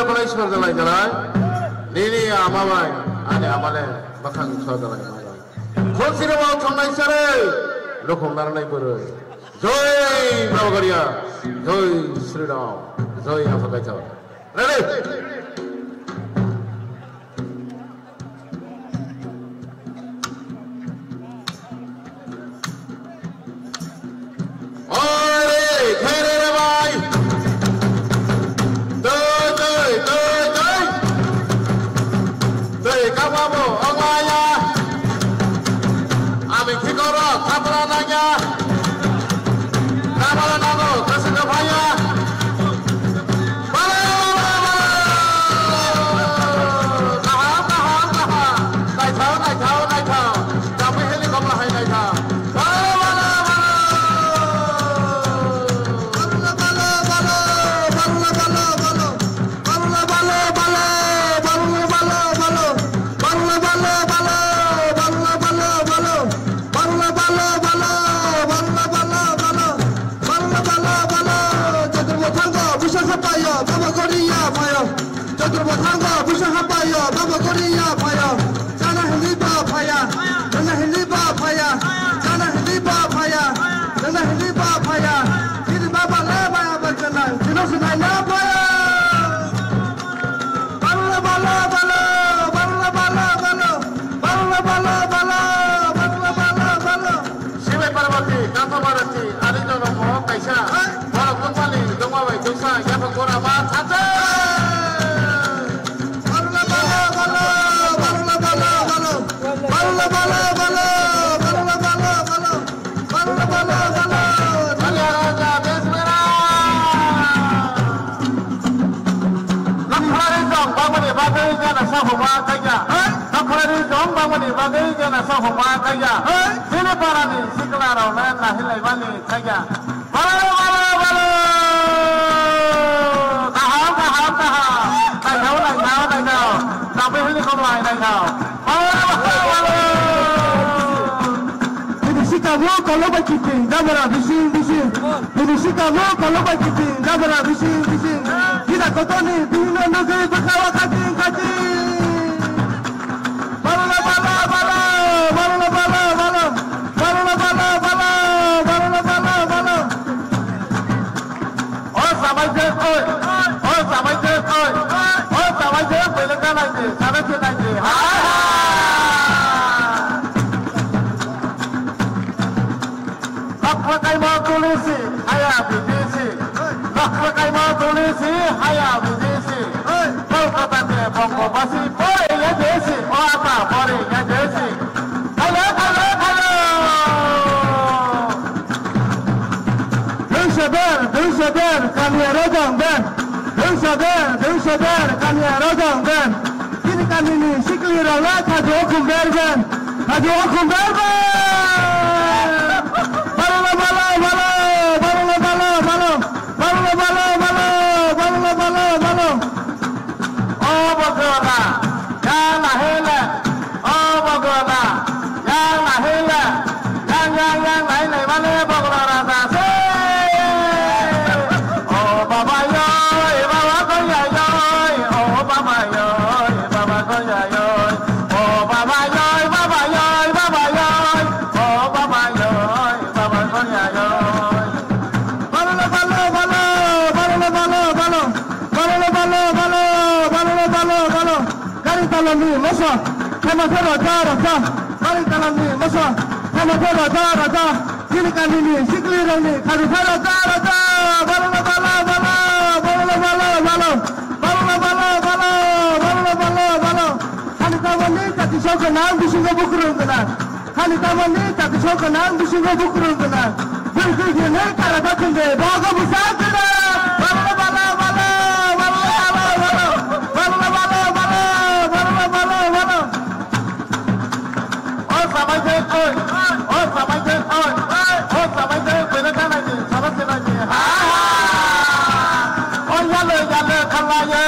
Balai Swadalai Jalai, Nini Amawai, Ane Amale, Bakang Swadalai Amawai. Konsirama Tonai Sare, Lokomarnai Buru, Joy Bravaria, Joy Sridam, Joy Afakaita. Ready? Hãy subscribe cho kênh Ghiền Mì Gõ để không bỏ lỡ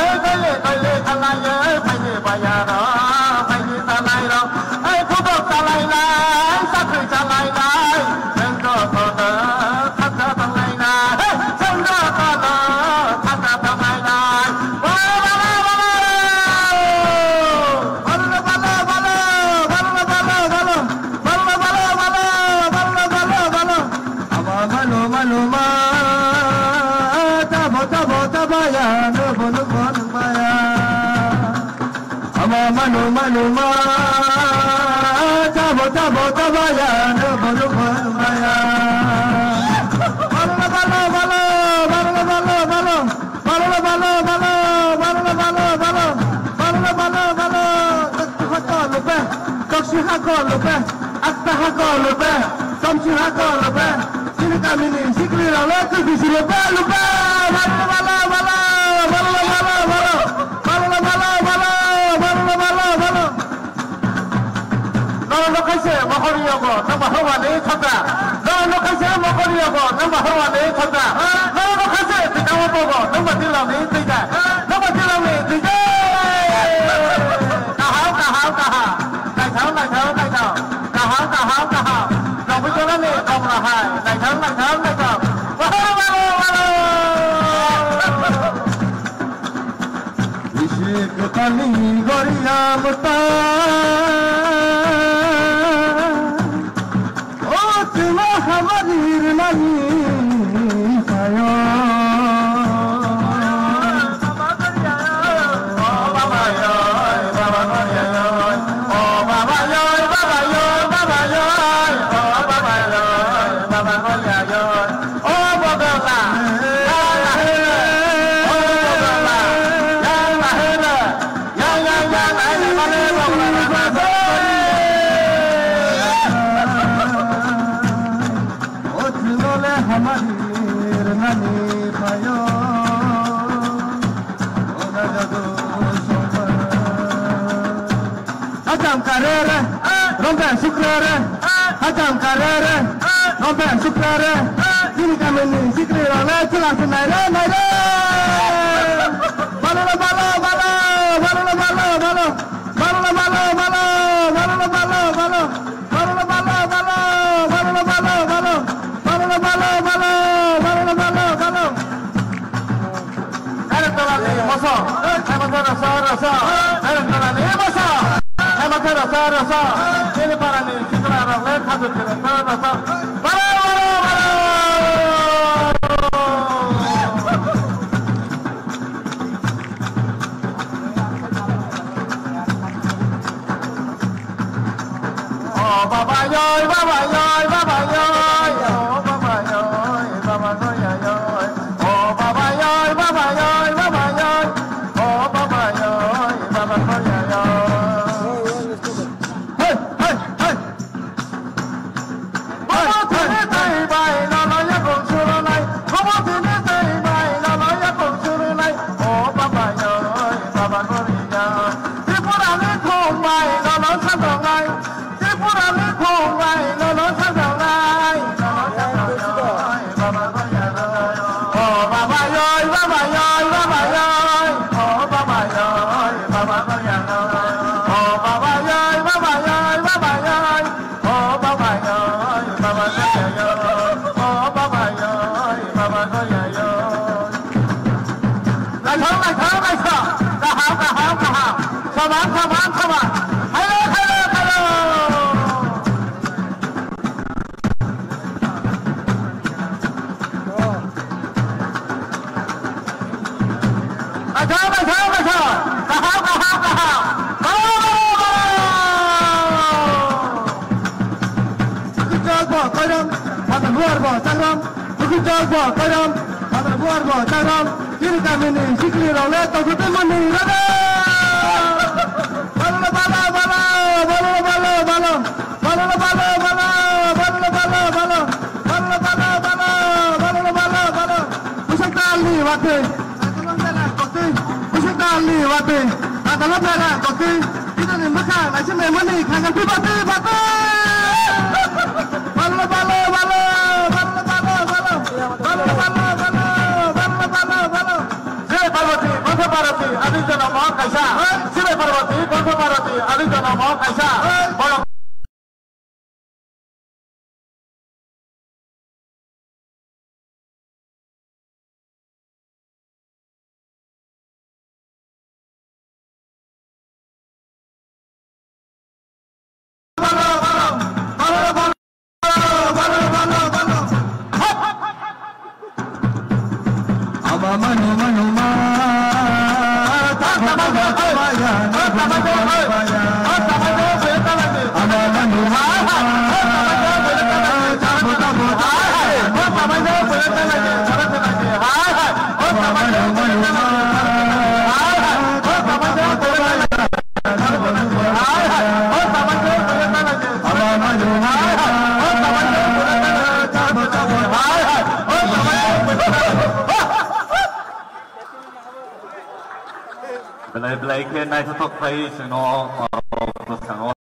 manuma Tabo tabayan Bolu maya Kali goria mata Oh cuma hamadir nahi sayo Baba goria Oh baba yo baba goria Oh baba yo baba yo baba yo Oh baba yo baba goria Oh baba la Rompen sukrere, hajam karere, rompen sukrere, ini kami ni sikri rana celah senai re, balo, ada tola ni moso, ada tola rasa, ada tola ni moso. Rasa, ini para nih, kita orang lain hadut kita rasa, balo. Oh baba yoy, oh baba yoy, oh baba yoy, oh baba yoy, oh baba yoy, baba yoy. Come on. Hello. Kiri kami ni sikli role to kita mani rada. Manuma, belai-belai ke naik stok kai seno